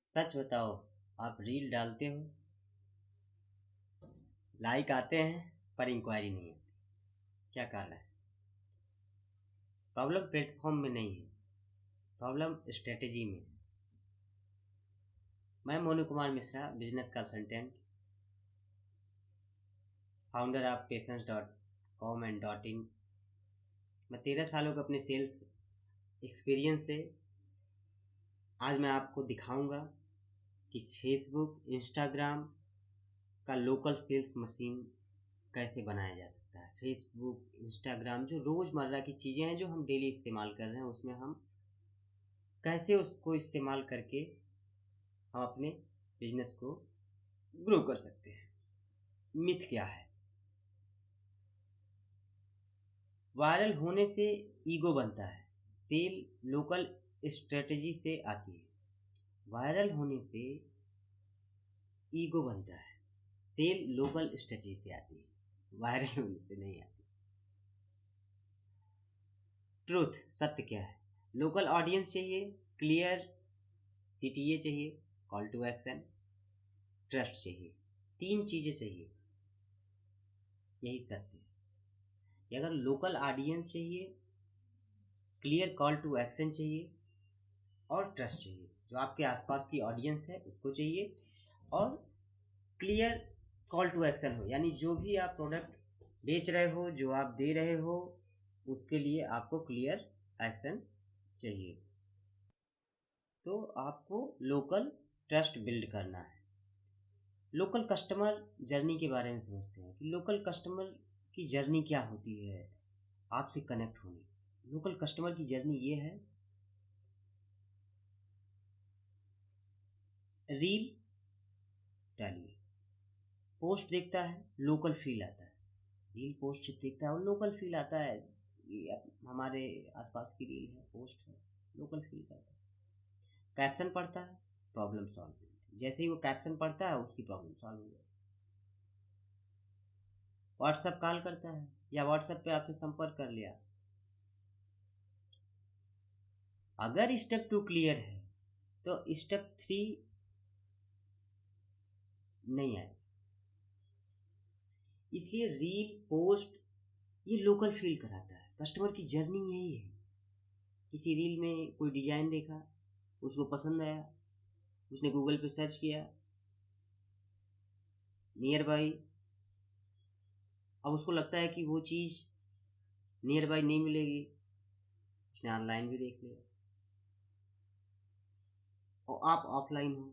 सच बताओ, आप रील डालते हो, लाइक आते हैं पर इंक्वायरी नहीं आती। क्या कारण है? प्रॉब्लम प्लेटफॉर्म में नहीं है, प्रॉब्लम स्ट्रेटेजी में है। मैं Monu Kumar Mishra, business consultant, founder of पेशेंस.com एंड .in। मैं 13 सालों के अपने सेल्स एक्सपीरियंस से आज मैं आपको दिखाऊंगा कि फेसबुक, इंस्टाग्राम का लोकल सेल्स मशीन कैसे बनाया जा सकता है। फेसबुक, इंस्टाग्राम जो रोज़मर्रा की चीज़ें हैं, जो हम डेली इस्तेमाल कर रहे हैं, उसमें हम कैसे उसको इस्तेमाल करके हम अपने बिजनेस को ग्रो कर सकते हैं। मिथ क्या है? वायरल होने से ईगो बनता है, सेल लोकल स्ट्रेटजी से आती है। वायरल होने से ईगो बनता है, सेल लोकल स्ट्रेटजी से आती है, वायरल होने से नहीं आती। ट्रूथ, सत्य क्या है? लोकल ऑडियंस चाहिए, क्लियर सीटीए चाहिए, कॉल टू एक्शन, ट्रस्ट चाहिए। 3 चीज़ें चाहिए, यही सत्य है। कि अगर लोकल ऑडियंस चाहिए, क्लियर कॉल टू एक्शन चाहिए और ट्रस्ट चाहिए, जो आपके आसपास की ऑडियंस है उसको चाहिए, और क्लियर कॉल टू एक्शन हो, यानी जो भी आप प्रोडक्ट बेच रहे हो, जो आप दे रहे हो, उसके लिए आपको क्लियर एक्शन चाहिए। तो आपको लोकल ट्रस्ट बिल्ड करना है। लोकल कस्टमर जर्नी के बारे में समझते हैं कि लोकल कस्टमर की जर्नी क्या होती है आपसे कनेक्ट होने। लोकल कस्टमर की जर्नी ये है, रील डालिए, पोस्ट देखता है, लोकल फील आता है। रील पोस्ट देखता है और लोकल फील आता है, ये हमारे आसपास की रील है, पोस्ट है, लोकल फील करता है। कैप्शन पढ़ता है, प्रॉब्लम सॉल्व हो जाती है। जैसे ही वो कैप्शन पढ़ता है, उसकी प्रॉब्लम सॉल्व हो जाती है। व्हाट्सएप कॉल करता है या व्हाट्सएप पे आपसे संपर्क कर लिया, अगर स्टेप 2 क्लियर है तो स्टेप 3 नहीं आए। इसलिए रील पोस्ट ये लोकल फील कराता है। कस्टमर की जर्नी यही है। किसी रील में कोई डिजाइन देखा, उसको पसंद आया, उसने गूगल पे सर्च किया नियर बाई, अब उसको लगता है कि वो चीज़ नियर बाई नहीं मिलेगी, उसने ऑनलाइन भी देख लिया, और आप ऑफलाइन हो,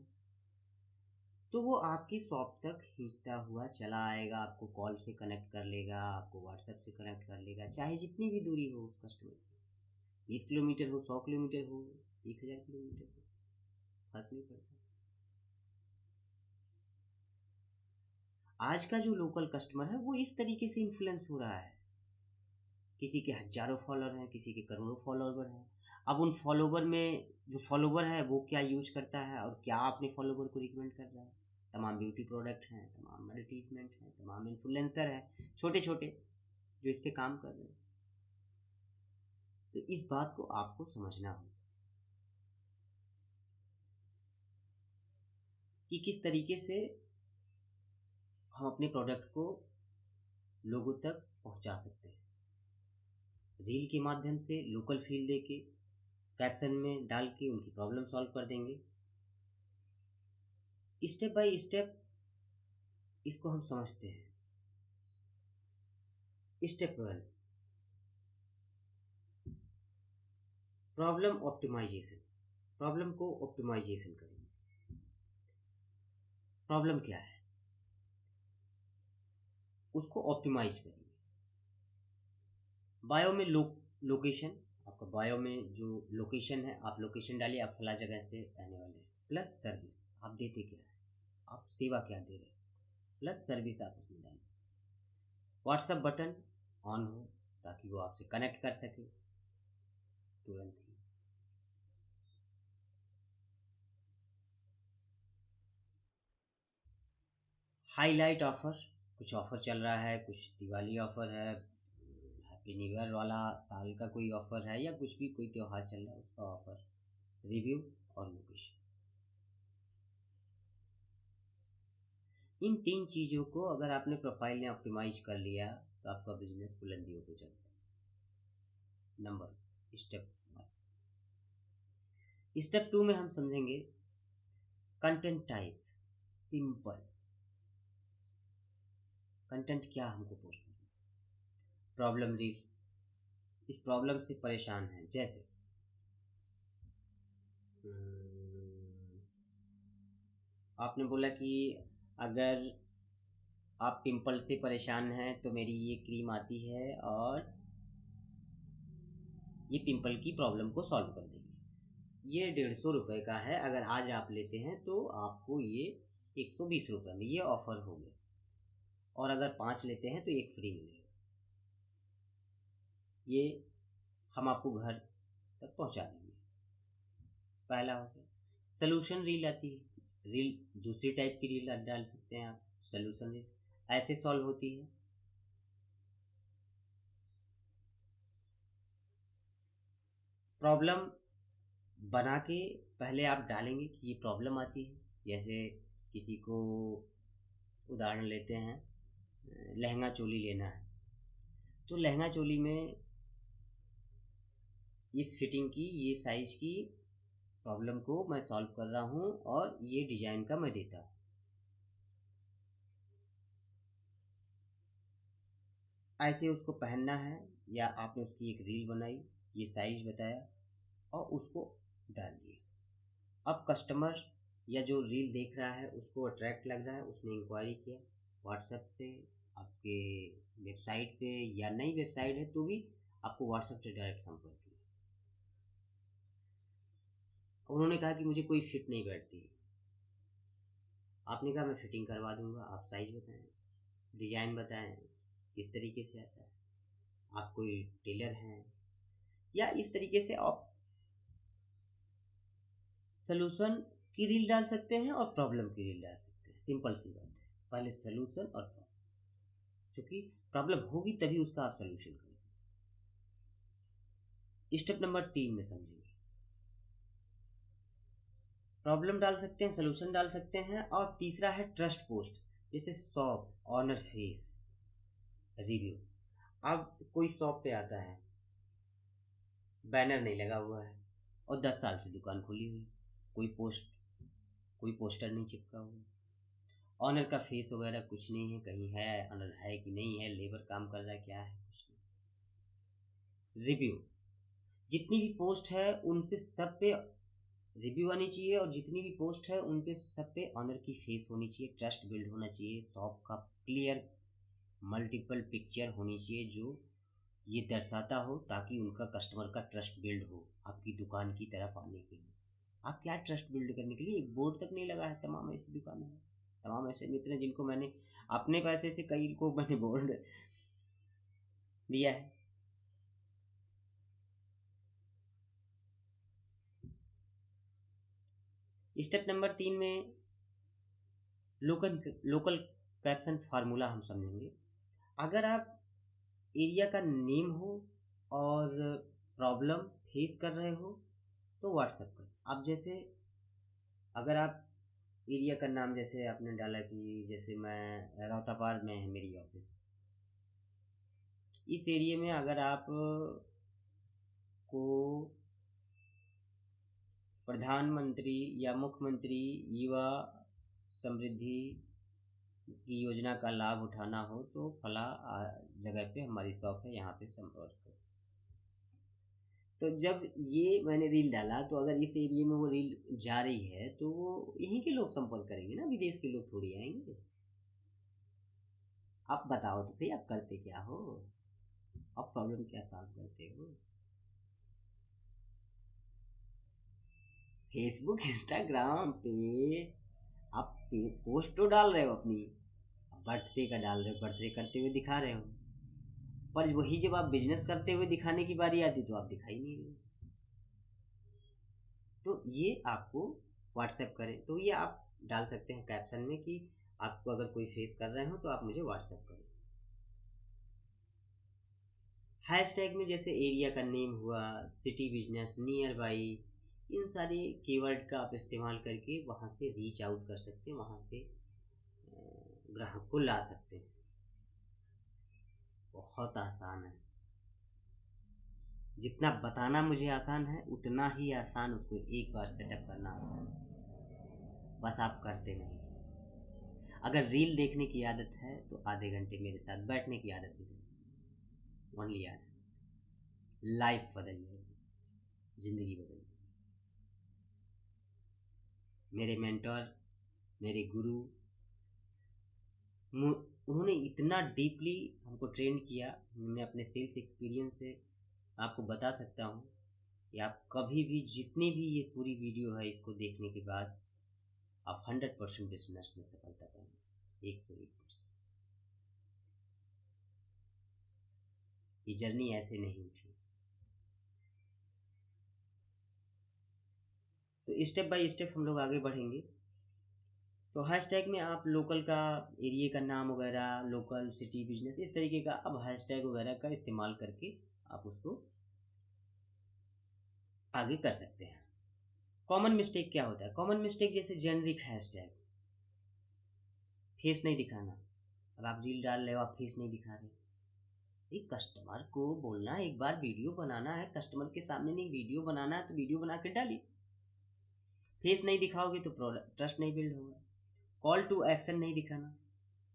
तो वो आपकी शॉप तक खींचता हुआ चला आएगा, आपको कॉल से कनेक्ट कर लेगा, आपको व्हाट्सएप से कनेक्ट कर लेगा, चाहे जितनी भी दूरी हो उस कस्टमर की, 20 किलोमीटर हो, 100 किलोमीटर हो, 1000 किलोमीटर हो, फर्क नहीं पड़ता। आज का जो लोकल कस्टमर है वो इस तरीके से इन्फ्लुएंस हो रहा है। किसी के हजारों फॉलोअर हैं, किसी के करोड़ों फॉलोवर हैं। अब उन फॉलोवर में जो फॉलोवर है वो क्या यूज करता है और क्या अपने फॉलोवर को रिकमेंड कर रहा है। तमाम ब्यूटी प्रोडक्ट हैं, तमाम एडवर्टीजमेंट हैं, तमाम इन्फ्लुएंसर हैं, छोटे छोटे, जो इस पे काम कर रहे हैं। तो इस बात को आपको समझना होगा कि किस तरीके से हम अपने प्रोडक्ट को लोगों तक पहुंचा सकते हैं। रील के माध्यम से लोकल फील देके, कैप्शन में डाल के उनकी प्रॉब्लम सॉल्व कर देंगे। स्टेप बाय स्टेप इसको हम समझते हैं। Step 1, problem optimization. प्रॉब्लम को ऑप्टिमाइजेशन करेंगे। प्रॉब्लम क्या है, उसको ऑप्टिमाइज करेंगे। बायो में लोकेशन, आपका बायो में जो लोकेशन है, आप लोकेशन डालिए, आप फला जगह से रहने वाले हैं, प्लस सर्विस, आप देते क्या है, आप सेवा क्या दे रहे हैं, प्लस सर्विस आप उसमें डालिए। व्हाट्सएप बटन ऑन हो ताकि वो आपसे कनेक्ट कर सके तुरंत ही। हाईलाइट ऑफर, कुछ ऑफर चल रहा है, कुछ दिवाली ऑफर है, हैप्पी न्यू ईयर वाला साल का कोई ऑफर है, या कुछ भी कोई त्यौहार चल रहा है उसका ऑफर, रिव्यू और लोकेशन। इन 3 चीज़ों को अगर आपने प्रोफाइल में ऑप्टिमाइज कर लिया तो आपका बिजनेस बुलंदियों पे चल जाएगा। Number step 1। स्टेप 2 में हम समझेंगे कंटेंट टाइप। सिंपल कंटेंट क्या हमको पोस्ट करना। प्रॉब्लम रील, इस प्रॉब्लम से परेशान है, जैसे आपने बोला कि अगर आप पिंपल से परेशान हैं तो मेरी ये क्रीम आती है और ये पिंपल की प्रॉब्लम को सॉल्व कर देगी। ये 150 रुपये का है, अगर आज आप लेते हैं तो आपको ये 120 रुपये में ये ऑफ़र हो गया, और अगर 5 लेते हैं तो एक फ्री मिलेगा। ये हम आपको घर तक पहुंचा देंगे। पहला हो गया। सलूशन रील आती है, रील दूसरी टाइप की रील डाल सकते हैं आप। सलूशन रील ऐसे सॉल्व होती है। प्रॉब्लम बना के पहले आप डालेंगे कि ये प्रॉब्लम आती है। जैसे किसी को उदाहरण लेते हैं, लहंगा चोली लेना है, तो लहंगा चोली में इस फिटिंग की, ये साइज़ की प्रॉब्लम को मैं सॉल्व कर रहा हूँ और ये डिज़ाइन का मैं देता हूँ। ऐसे उसको पहनना है, या आपने उसकी एक रील बनाई, ये साइज़ बताया और उसको डाल दिया। अब कस्टमर या जो रील देख रहा है उसको अट्रैक्ट लग रहा है, उसने इंक्वायरी किया व्हाट्सएप पे, आपके वेबसाइट पे, या नई वेबसाइट है तो भी आपको व्हाट्सएप से डायरेक्ट संपर्क किया। उन्होंने कहा कि मुझे कोई फिट नहीं बैठती, आपने कहा मैं फिटिंग करवा दूंगा, आप साइज़ बताएं, डिज़ाइन बताएं, किस तरीके से आता है, आप कोई टेलर हैं, या इस तरीके से आप सलूशन की रील डाल सकते हैं और प्रॉब्लम की रील डाल सकते हैं। सिंपल सी बात है, पहले सलूशन और प्रॉब्लम, क्योंकि प्रॉब्लम होगी तभी उसका आप सलूशन करेंगे। स्टेप नंबर 3 में समझेंगे। प्रॉब्लम डाल सकते हैं, सलूशन डाल सकते हैं, और तीसरा है ट्रस्ट पोस्ट, जैसे शॉप, ऑनर फेस, रिव्यू। अब कोई शॉप पे आता है, बैनर नहीं लगा हुआ है और 10 साल से दुकान खुली हुई, कोई पोस्टर नहीं चिपका हुआ, ऑनर का फेस वगैरह कुछ नहीं है, कहीं है ऑनर है कि नहीं है, लेबर काम कर रहा है क्या है, कुछ नहीं। रिव्यू, जितनी भी पोस्ट है उन पे सब पे रिव्यू आनी चाहिए, और जितनी भी पोस्ट है उन पे सब पे ऑनर की फेस होनी चाहिए, ट्रस्ट बिल्ड होना चाहिए, शॉप का क्लियर मल्टीपल पिक्चर होनी चाहिए जो ये दर्शाता हो, ताकि उनका कस्टमर का ट्रस्ट बिल्ड हो आपकी दुकान की तरफ आने के लिए। आप क्या ट्रस्ट बिल्ड करने के लिए, एक बोर्ड तक नहीं लगा है तमाम ऐसी दुकानें हैं, तमाम ऐसे मित्र हैं जिनको मैंने अपने पैसे से कई को मैंने बोर्ड दिया है। स्टेप नंबर 3 में लोकल कैप्शन फार्मूला हम समझेंगे। अगर आप एरिया का नेम हो और प्रॉब्लम फेस कर रहे हो तो व्हाट्सएप कर। आप जैसे अगर आप एरिया का नाम जैसे आपने डाला कि जैसे मैं रौतापार में है मेरी ऑफिस, इस एरिया में अगर आप को प्रधानमंत्री या मुख्यमंत्री युवा समृद्धि की योजना का लाभ उठाना हो तो फला जगह पे हमारी शॉप है, यहाँ पे संपर्क करो। तो जब ये मैंने रील डाला तो अगर इस एरिया में वो रील जा रही है तो वो यहीं के लोग संपर्क करेंगे ना, विदेश के लोग थोड़ी आएंगे। आप बताओ तो सही, आप करते क्या हो, आप प्रॉब्लम क्या सॉल्व करते हो? फेसबुक इंस्टाग्राम पे आप पोस्ट तो डाल रहे हो अपनी, बर्थडे का डाल रहे हो, बर्थडे करते हुए दिखा रहे हो, पर वही जब आप बिजनेस करते हुए दिखाने की बारी आती तो आप दिखाई नहीं रहे। तो ये आपको व्हाट्सएप करें तो ये आप डाल सकते हैं कैप्शन में कि आपको अगर कोई फेस कर रहे हो तो आप मुझे व्हाट्सएप करें। हैशटैग में जैसे एरिया का नेम हुआ, सिटी, बिजनेस, नियर बाई, इन सारे कीवर्ड का आप इस्तेमाल करके वहाँ से रीच आउट कर सकते हैं, वहाँ से ग्राहक को ला सकते हैं। बहुत आसान है। जितना बताना मुझे आसान है उतना ही आसान उसको एक बार सेटअप करना आसान है। बस आप करते नहीं। अगर रील देखने की आदत है तो आधे घंटे मेरे साथ बैठने की आदत भी नहीं। ओनली याद, लाइफ बदल जाएगी, जिंदगी बदल जाएगी। मेरे मेंटर, मेरे गुरु, उन्होंने इतना डीपली हमको ट्रेन किया। मैं अपने सेल्स एक्सपीरियंस से आपको बता सकता हूँ कि आप कभी भी, जितनी भी ये पूरी वीडियो है, इसको देखने के बाद आप 100% बिजनेस में सफलता पाएंगे, 101%। ये जर्नी ऐसे नहीं उठी। तो स्टेप बाय स्टेप हम लोग आगे बढ़ेंगे। तो हैशटैग में आप लोकल का, एरिया का नाम वगैरह, लोकल, सिटी, बिजनेस, इस तरीके का अब हैशटैग वगैरह का इस्तेमाल करके आप उसको आगे कर सकते हैं। कॉमन मिस्टेक क्या होता है? कॉमन मिस्टेक जैसे जेनरिक हैशटैग, फेस नहीं दिखाना। अब आप रील डाल रहे हो, आप फेस नहीं दिखा रहे। एक कस्टमर को बोलना है, एक बार वीडियो बनाना है, कस्टमर के सामने नहीं, वीडियो बनाना है तो वीडियो बना के डालिए। फेस नहीं दिखाओगे तो प्रोडक्ट ट्रस्ट नहीं बिल्ड होगा। कॉल टू एक्शन नहीं दिखाना।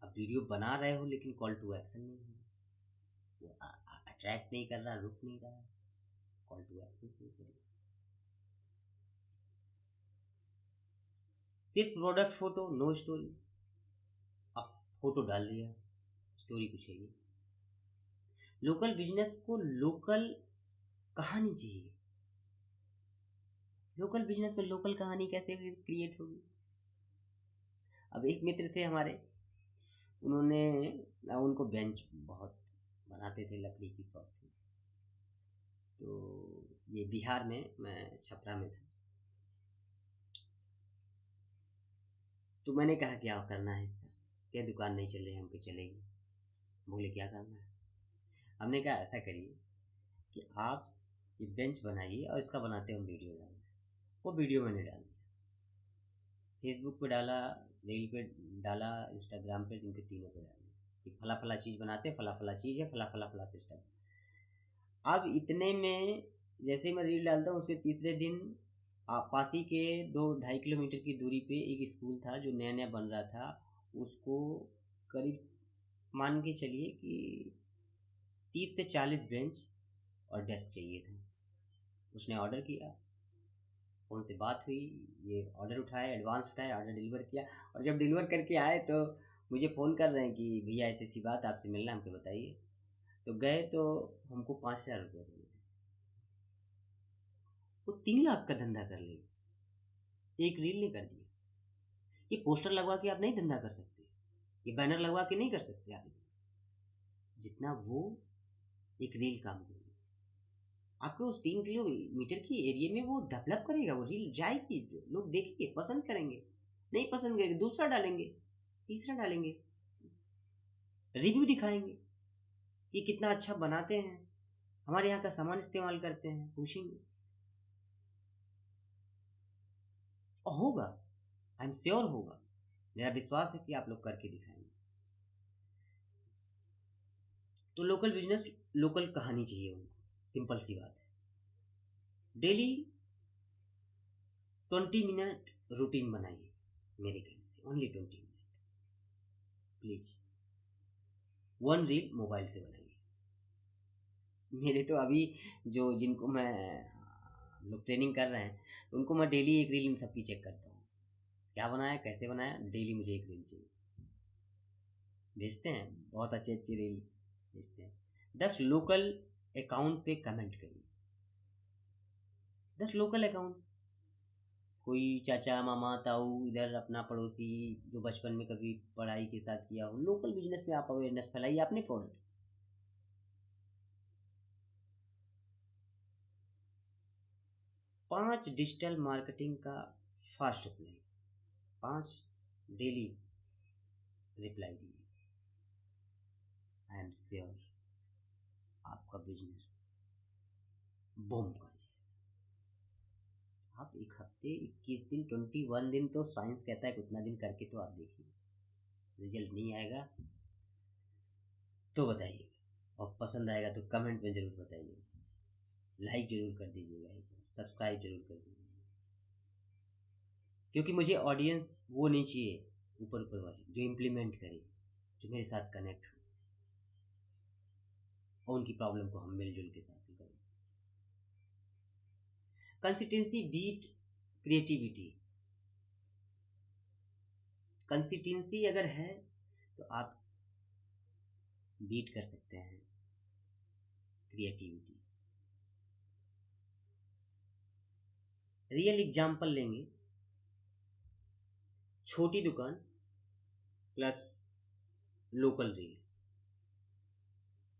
अब वीडियो बना रहे हो लेकिन कॉल टू एक्शन नहीं है, वो अट्रैक्ट नहीं कर रहा, रुक नहीं रहा है। कॉल टू एक्शन से करिए। सिर्फ प्रोडक्ट फोटो, नो स्टोरी। अब फोटो डाल दिया, स्टोरी कुछ है नहीं। लोकल बिजनेस को लोकल कहानी चाहिए। लोकल बिजनेस में लोकल कहानी कैसे क्रिएट होगी? अब एक मित्र थे हमारे, उन्होंने, उनको बेंच बहुत बनाते थे, लकड़ी की शॉप थी। तो ये बिहार में, मैं छपरा में था। तो मैंने कहा क्या करना है इसका? क्या दुकान नहीं चल रही, हम पे चलेगी। बोले क्या करना है? हमने कहा ऐसा करिए कि आप ये बेंच बनाइए और इसका बनाते हम वीडियो डालें। वो वीडियो मैंने डाल दिया, फेसबुक पे डाला, रील पे डाला, इंस्टाग्राम पे, इनके तीनों पे डाला कि फला फला चीज़ बनाते, फला फला चीज़ है, फला फला फला सिस्टम। अब इतने में जैसे मैं रील डालता हूँ, उसके तीसरे दिन पासी के 2-2.5 किलोमीटर की दूरी पे एक स्कूल था जो नया नया बन रहा था। उसको करीब मान के चलिए कि 30 से 40 बेंच और डेस्क चाहिए था। उसने ऑर्डर किया, फ़ोन से बात हुई, ये ऑर्डर उठाया, एडवांस उठाया, ऑर्डर डिलीवर किया। और जब डिलीवर करके आए तो मुझे फ़ोन कर रहे हैं कि भैया ऐसी ऐसी बात, आपसे मिलना, हमको बताइए। तो गए तो हमको 5,000 रुपये देने थे। वो 3 लाख का धंधा कर लिया, एक रील ने कर दिया। ये पोस्टर लगवा के आप नहीं धंधा कर सकते, ये बैनर लगवा के नहीं कर सकते आप, जितना वो एक रील काम करेगी। आपके उस 3 किलोमीटर की एरिया में वो डेवलप करेगा, वो रील जाएगी, लोग देखेंगे, पसंद करेंगे, नहीं पसंद करेंगे दूसरा डालेंगे, तीसरा डालेंगे, रिव्यू दिखाएंगे कि कितना अच्छा बनाते हैं, हमारे यहाँ का सामान इस्तेमाल करते हैं, पूछेंगे और होगा। आई एम श्योर होगा, मेरा विश्वास है कि आप लोग करके दिखाएंगे। तो लोकल बिजनेस, लोकल कहानी चाहिए उनको, सिंपल सी बात है। डेली 20 मिनट रूटीन बनाइए, मेरे कहने से only 20 minute. Please 1 reel mobile से बनाइए। मेरे तो अभी जो, जिनको मैं, लोग ट्रेनिंग कर रहे हैं, उनको मैं डेली एक रील सबकी चेक करता हूँ, क्या बनाया, कैसे बनाया, डेली मुझे एक रील चाहिए। भेजते हैं, बहुत अच्छे अच्छे रील भेजते हैं। 10 लोकल अकाउंट पे कमेंट करिए। 10 लोकल अकाउंट, कोई चाचा, मामा, ताऊ, इधर अपना पड़ोसी जो बचपन में कभी पढ़ाई के साथ किया हो, लोकल बिजनेस में आप अवेयरनेस फैलाइए अपने प्रोडक्ट। 5 डिजिटल मार्केटिंग का फास्ट रिप्लाई, 5 डेली रिप्लाई दीजिए। आई एम श्योर आपका बिजनेस बूम कर जाए। आप एक हफ्ते, 21 दिन, 21 दिन, तो साइंस कहता है कि उतना दिन करके तो आप देखिए, रिजल्ट नहीं आएगा तो बताइएगा, और पसंद आएगा तो कमेंट में ज़रूर बताइएगा, लाइक ज़रूर कर दीजिएगा, सब्सक्राइब ज़रूर कर दीजिएगा, क्योंकि मुझे ऑडियंस वो नहीं चाहिए ऊपर ऊपर वाली, जो इम्प्लीमेंट करे, जो मेरे साथ कनेक्ट हो और उनकी प्रॉब्लम को हम मिलजुल के साथ करें। Consistency beat creativity. कंसिस्टेंसी अगर है तो आप बीट कर सकते हैं क्रिएटिविटी। रियल एग्जाम्पल लेंगे, छोटी दुकान plus local reel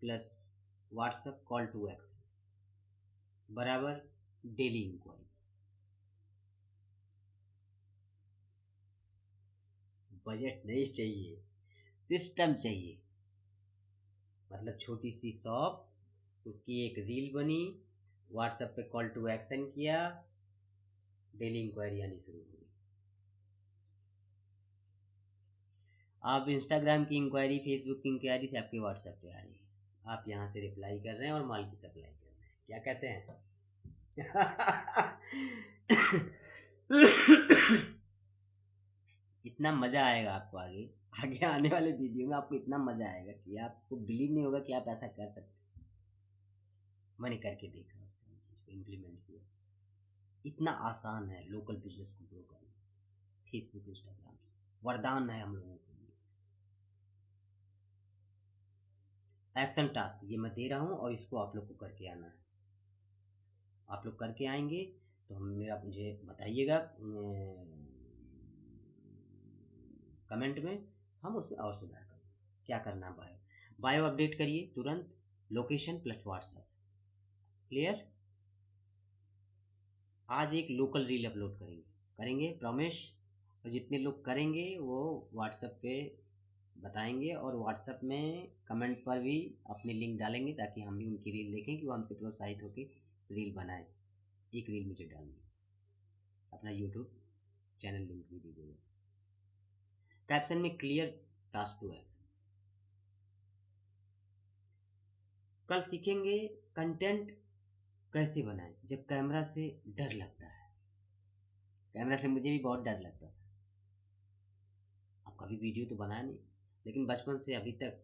plus WhatsApp call to action बराबर डेली इंक्वायरी। बजट नहीं चाहिए, सिस्टम चाहिए। मतलब छोटी सी शॉप, उसकी एक रील बनी, व्हाट्सएप पे कॉल टू एक्शन किया, डेली इंक्वायरी आनी शुरू हो गई। आप इंस्टाग्राम की इंक्वायरी, फेसबुक की इंक्वायरी से आपके व्हाट्सएप पे आ रही है, आप यहाँ से रिप्लाई कर रहे हैं और माल की सप्लाई कर रहे हैं। क्या कहते हैं? इतना मज़ा आएगा आपको, आगे आगे आने वाले वीडियो में आपको इतना मज़ा आएगा कि आपको बिलीव नहीं होगा कि आप ऐसा कर सकते। मैंने करके देखा, उस चीज़ को इम्प्लीमेंट किया। इतना आसान है लोकल बिजनेस को ग्रो करना, फेसबुक इंस्टाग्राम से वरदान है हम लोगों के लिए। एक्शन टास्क ये मैं दे रहा हूँ और इसको आप लोग को करके आना है। आप लोग करके आएंगे तो मुझे बताइएगा कमेंट में, हम उसमें और सुधार करेंगे। क्या करना है? बायो अपडेट करिए तुरंत, लोकेशन प्लस व्हाट्सएप। क्लियर? आज एक लोकल रील अपलोड करेंगे प्रॉमिस। और जितने लोग करेंगे वो व्हाट्सएप पे बताएंगे, और व्हाट्सएप में कमेंट पर भी अपनी लिंक डालेंगे ताकि हम भी उनकी रील देखें कि वो हमसे प्रोत्साहित होकर रील बनाएं। एक रील मुझे डालनी, अपना यूट्यूब चैनल लिंक भी दीजिएगा। कैप्शन में क्लियर टास्क टू एक्शन। कल सीखेंगे कंटेंट कैसे बनाएं जब कैमरा से डर लगता है। कैमरा से मुझे भी बहुत डर लगता था। अब कभी वीडियो तो बनाया नहीं, लेकिन बचपन से अभी तक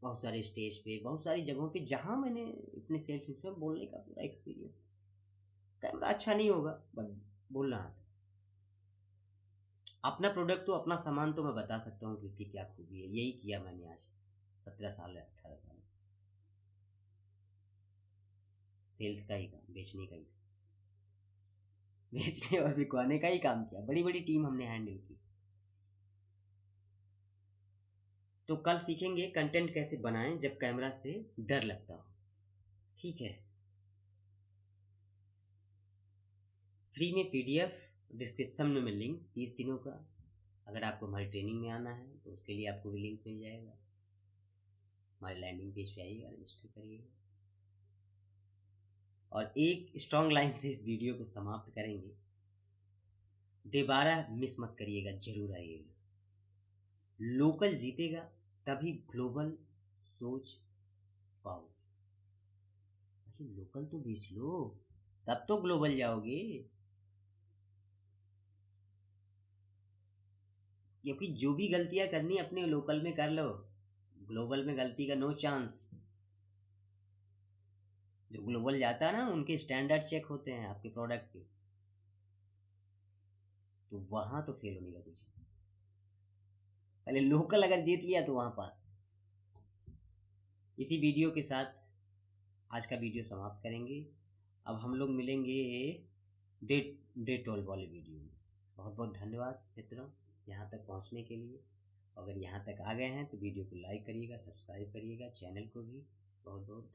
बहुत सारे स्टेज पे, बहुत सारी जगहों पे जहाँ मैंने अपने सेल्स में बोलने का पूरा एक्सपीरियंस था। कैमरा अच्छा नहीं होगा बट बोलना आता है। अपना प्रोडक्ट तो, अपना सामान तो मैं बता सकता हूँ कि उसकी क्या खूबी है। यही किया मैंने आज 17 साल या 18 साल सेल्स का ही काम, बेचने का ही, बेचने और बिकवाने का ही काम किया। बड़ी बड़ी टीम हमने हैंडल की। तो कल सीखेंगे कंटेंट कैसे बनाएं जब कैमरा से डर लगता हो। ठीक है? फ्री में पीडीएफ डिस्क्रिप्शन में मिल लिंक 30 दिनों का। अगर आपको हमारी ट्रेनिंग में आना है तो उसके लिए आपको भी लिंक मिल जाएगा। हमारे लैंडिंग पेज पे आइएगा, रजिस्टर करिएगा। और एक स्ट्रॉन्ग लाइन से इस वीडियो को समाप्त करेंगे। डे 12 मिस मत करिएगा, जरूर आइएगा। लोकल जीतेगा तभी ग्लोबल सोच पाओ। लोकल तो बेच लो, तब तो ग्लोबल जाओगे। क्योंकि जो भी गलतियां करनी अपने लोकल में कर लो, ग्लोबल में गलती का नो चांस। जो ग्लोबल जाता है ना, उनके स्टैंडर्ड चेक होते हैं आपके प्रोडक्ट के, तो वहां तो फेल होने का कोई चांस नहीं। पहले लोकल अगर जीत लिया तो वहां पास। इसी वीडियो के साथ आज का वीडियो समाप्त करेंगे। अब हम लोग मिलेंगे डे 12 वाले वीडियो में। बहुत बहुत धन्यवाद मित्रों यहाँ तक पहुँचने के लिए। अगर यहाँ तक आ गए हैं तो वीडियो को लाइक करिएगा, सब्सक्राइब करिएगा, चैनल को भी। बहुत बहुत